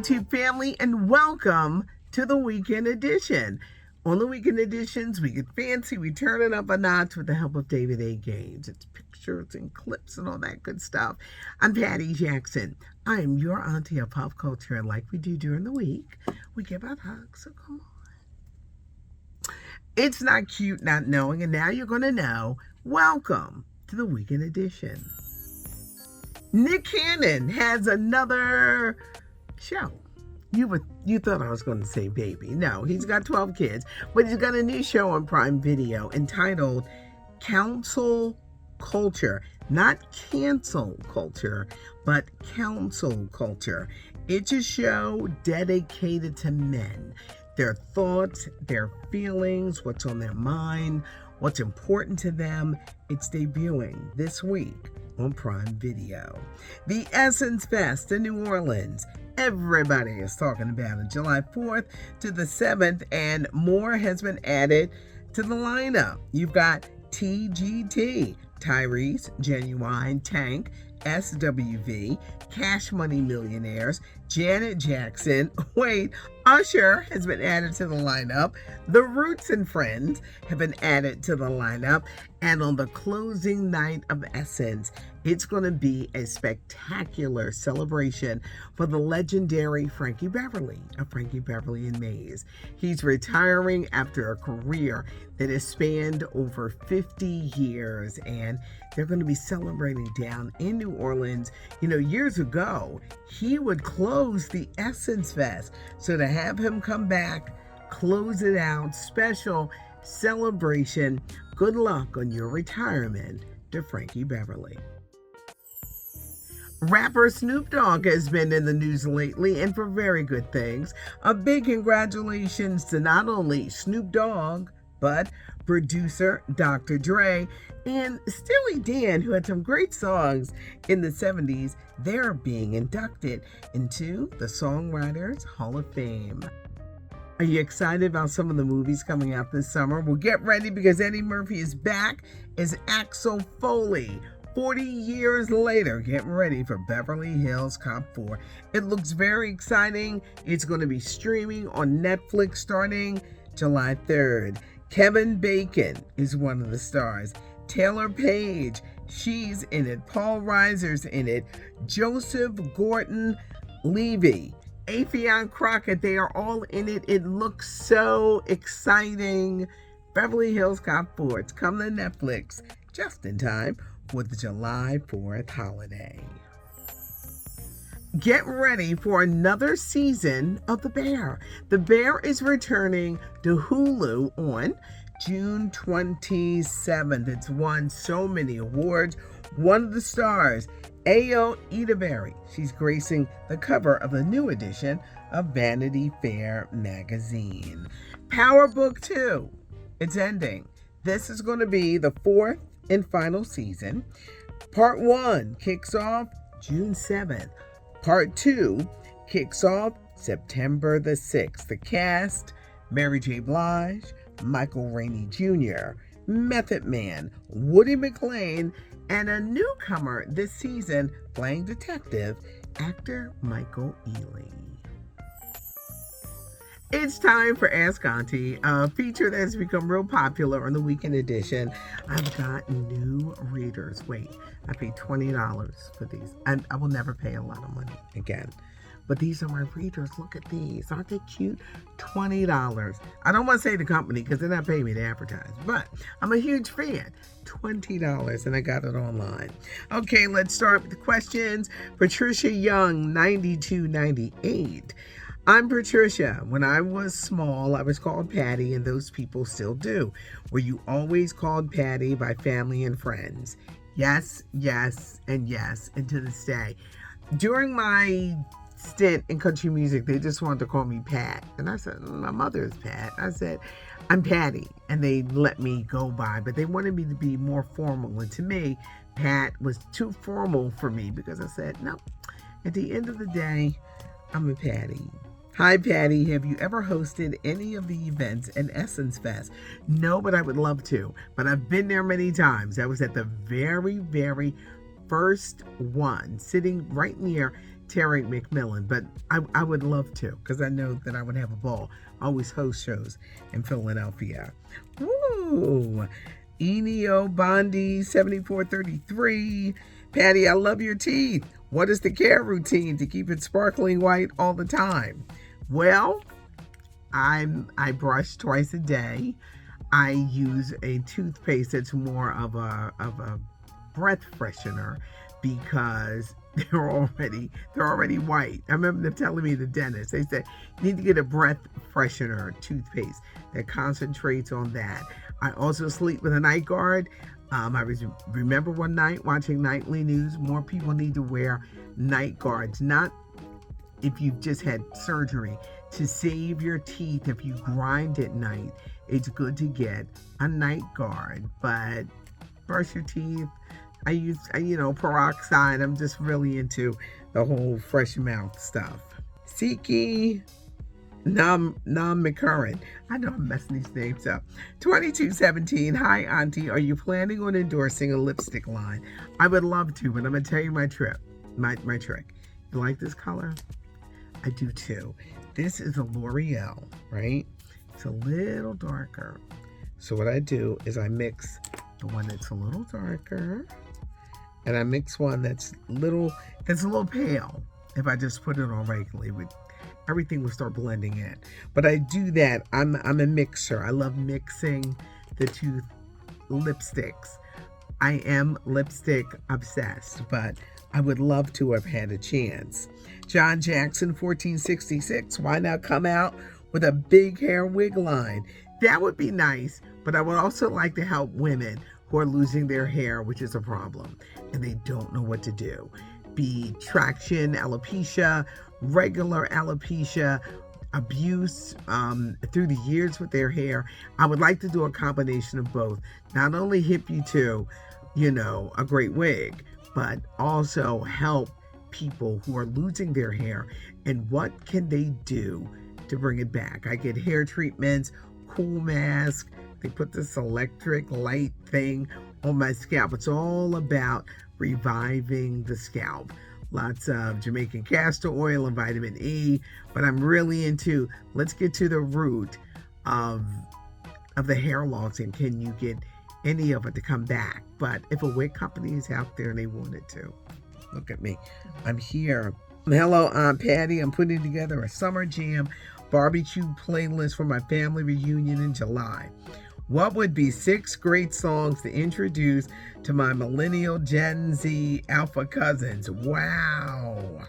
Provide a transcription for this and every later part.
YouTube family, and welcome to the weekend edition. On the weekend editions, we get fancy, we turn it up a notch with the help of David A. Gaines. It's pictures and clips and all that good stuff. I'm Patty Jackson. I am your auntie of pop culture, and like we do during the week, we give out hugs, so come on. It's not cute not knowing, and now you're going to know. Welcome to the weekend edition. Nick Cannon has another show. You thought I was going to say baby. No, he's got 12 kids, but he's got a new show on Prime Video entitled Counsel Culture. Not cancel culture, but counsel culture. It's a show dedicated to men. Their thoughts, their feelings, what's on their mind, what's important to them. It's debuting this week on Prime Video. The Essence Fest in New Orleans. Everybody is talking about it. July 4th to the 7th, and more has been added to the lineup. You've got TGT, Tyrese, Genuine, Tank, SWV, Cash Money Millionaires, Janet Jackson. Wait, Usher has been added to the lineup. The Roots and Friends have been added to the lineup. And on the closing night of Essence, it's going to be a spectacular celebration for the legendary Frankie Beverly of Frankie Beverly and Maze. He's retiring after a career that has spanned over 50 years, and they're going to be celebrating down in New Orleans. You know, years ago, he would close the Essence Fest. So to have him come back, close it out, special celebration. Good luck on your retirement to Frankie Beverly. Rapper Snoop Dogg has been in the news lately, and for very good things. A big congratulations to not only Snoop Dogg, but producer Dr. Dre and Steely Dan, who had some great songs in the 70s. They're being inducted into the Songwriters Hall of Fame. Are you excited about some of the movies coming out this summer? Well, get ready, because Eddie Murphy is back as Axel Foley. 40 years later, getting ready for Beverly Hills Cop 4. It looks very exciting. It's going to be streaming on Netflix starting July 3rd. Kevin Bacon is one of the stars. Taylor Page, she's in it. Paul Reiser's in it. Joseph Gordon-Levitt, Affion Crockett, they are all in it. It looks so exciting. Beverly Hills Cop 4, it's coming to Netflix just in time for the July 4th holiday. Get ready for another season of The Bear. The Bear is returning to Hulu on June 27th. It's won so many awards. One of the stars, Ayo Edebiri, she's gracing the cover of the new edition of Vanity Fair magazine. Power Book 2, it's ending. This is going to be the 4th and final season. Part 1 kicks off June 7th. Part 2 kicks off September the 6th. The cast: Mary J. Blige, Michael Rainey Jr., Method Man, Woody McClain, and a newcomer this season playing detective, actor Michael Ealy. It's time for Ask Auntie, a feature that has become real popular on the weekend edition. I've got new readers. Wait, I paid $20 for these. I will never pay a lot of money again. But these are my readers. Look at these. Aren't they cute? $20. I don't want to say the company because they're not paying me to advertise, but I'm a huge fan. $20, and I got it online. Okay, let's start with the questions. Patricia Young, 9298. I'm Patricia. When I was small, I was called Patty, and those people still do. Were you always called Patty by family and friends? Yes, yes, and yes, and to this day. During my stint in country music, they just wanted to call me Pat. And I said, my mother is Pat. I said, I'm Patty. And they let me go by, but they wanted me to be more formal. And to me, Pat was too formal for me, because I said, no, at the end of the day, I'm a Patty. Hi, Patty. Have you ever hosted any of the events at Essence Fest? No, but I would love to. But I've been there many times. I was at the very, very first one, sitting right near Terry McMillan, but I would love to because I know that I would have a ball. I always host shows in Philadelphia. Woo! Enio Bondi 7433. Patty, I love your teeth. What is the care routine to keep it sparkling white all the time? Well, I brush twice a day. I use a toothpaste that's more of a breath freshener because they're already white. I remember them telling me, the dentist, they said you need to get a breath freshener toothpaste that concentrates on that. I also sleep with a night guard. I remember one night watching nightly news, more people need to wear night guards, not if you've just had surgery, to save your teeth. If you grind at night, it's good to get a night guard. But brush your teeth. I use, peroxide. I'm just really into the whole fresh mouth stuff. Siki Nam McCurran. I know I'm messing these names up. 2217. Hi, Auntie. Are you planning on endorsing a lipstick line? I would love to, but I'm going to tell you my trick. You like this color? I do too. This is a L'Oreal, right? It's a little darker. So what I do is I mix the one that's a little darker, and I mix one that's a little pale. If I just put it on regularly, everything will start blending in. But I do that. I'm a mixer. I love mixing the two lipsticks. I am lipstick obsessed, but I would love to have had a chance. John Jackson 1466. Why not come out with a big hair wig line? That would be nice, but I would also like to help women who are losing their hair, which is a problem, and they don't know what to do. Be traction alopecia, regular alopecia, abuse through the years with their hair. I would like to do a combination of both. Not only hip you to, a great wig, but also help people who are losing their hair and what can they do to bring it back. I get hair treatments, cool mask. They put this electric light thing on my scalp. It's all about reviving the scalp. Lots of Jamaican castor oil and vitamin E, but I'm really into, let's get to the root of the hair loss, and can you get any of it to come back? But if a wig company is out there and they want it to, look at me. I'm here. Hello, Aunt Patty. I'm putting together a summer jam barbecue playlist for my family reunion in July. What would be 6 great songs to introduce to my millennial Gen Z alpha cousins? Wow.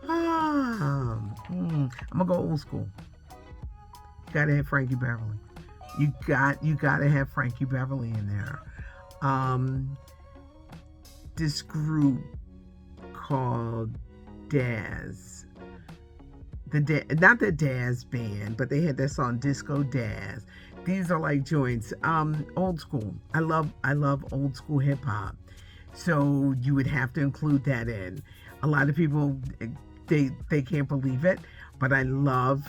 I'm going to go old school. You got to have Frankie Beverly. You got to have Frankie Beverly in there. This group called Daz. Not the Daz band, but they had that song Disco Daz. These are like joints. Old school. I love old school hip hop. So you would have to include that in. A lot of people, they can't believe it, but I love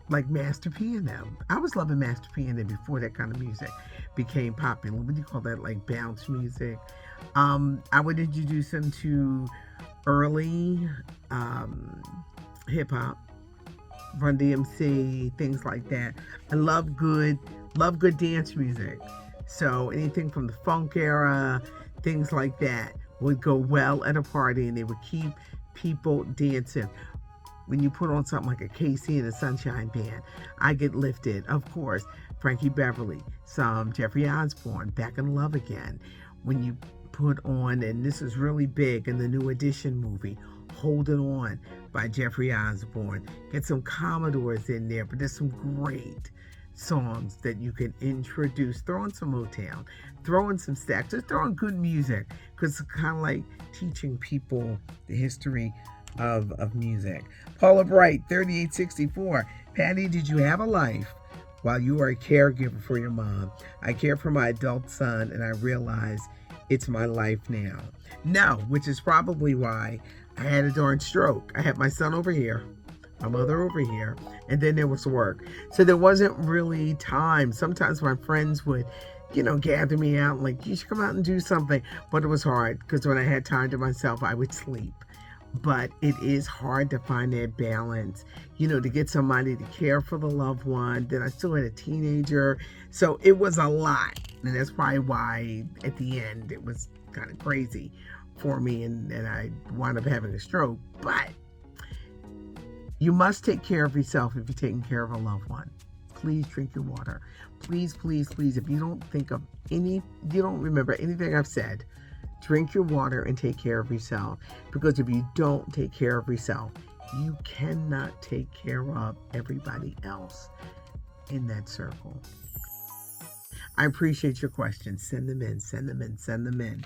like Master P and them. I was loving Master P and them before that kind of music became popular. What do you call that? Like bounce music. I would introduce them to early hip hop, Run DMC, things like that. I love good dance music. So anything from the funk era, things like that would go well at a party, and they would keep people dancing. When you put on something like a KC and the Sunshine Band, I get lifted. Of course, Frankie Beverly, some Jeffrey Osborne, Back in Love Again. When you put on, and this is really big in the New Edition movie, Hold It On by Jeffrey Osborne. Get some Commodores in there, but there's some great songs that you can introduce. Throw in some Motown, throw in some Stax, just throw in good music, because it's kind of like teaching people the history of music. Paula Bright, 3864. Patty, did you have a life while you were a caregiver for your mom? I care for my adult son, and I realize it's my life now. No, which is probably why I had a darn stroke. I had my son over here, my mother over here, and then there was work. So there wasn't really time. Sometimes my friends would, gather me out, like, you should come out and do something. But it was hard, because when I had time to myself, I would sleep. but it is hard to find that balance, to get somebody to care for the loved one. Then I still had a teenager, so it was a lot, and that's probably why at the end it was kind of crazy for me, and I wound up having a stroke. But you must take care of yourself if you're taking care of a loved one. Please drink your water. Please, please, please. If you don't remember anything I've said, drink your water and take care of yourself. Because if you don't take care of yourself, you cannot take care of everybody else in that circle. I appreciate your questions. Send them in, send them in, send them in.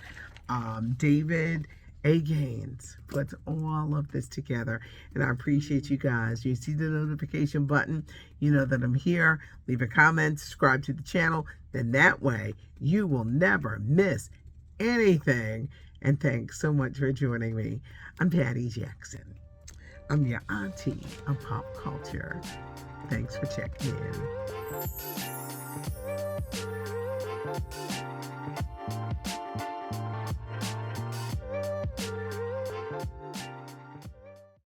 David A. Gaines puts all of this together, and I appreciate you guys. You see the notification button, you know that I'm here. Leave a comment, subscribe to the channel, then that way you will never miss anything. And thanks so much for joining me. I'm Patty Jackson. I'm your auntie of pop culture. Thanks for checking in.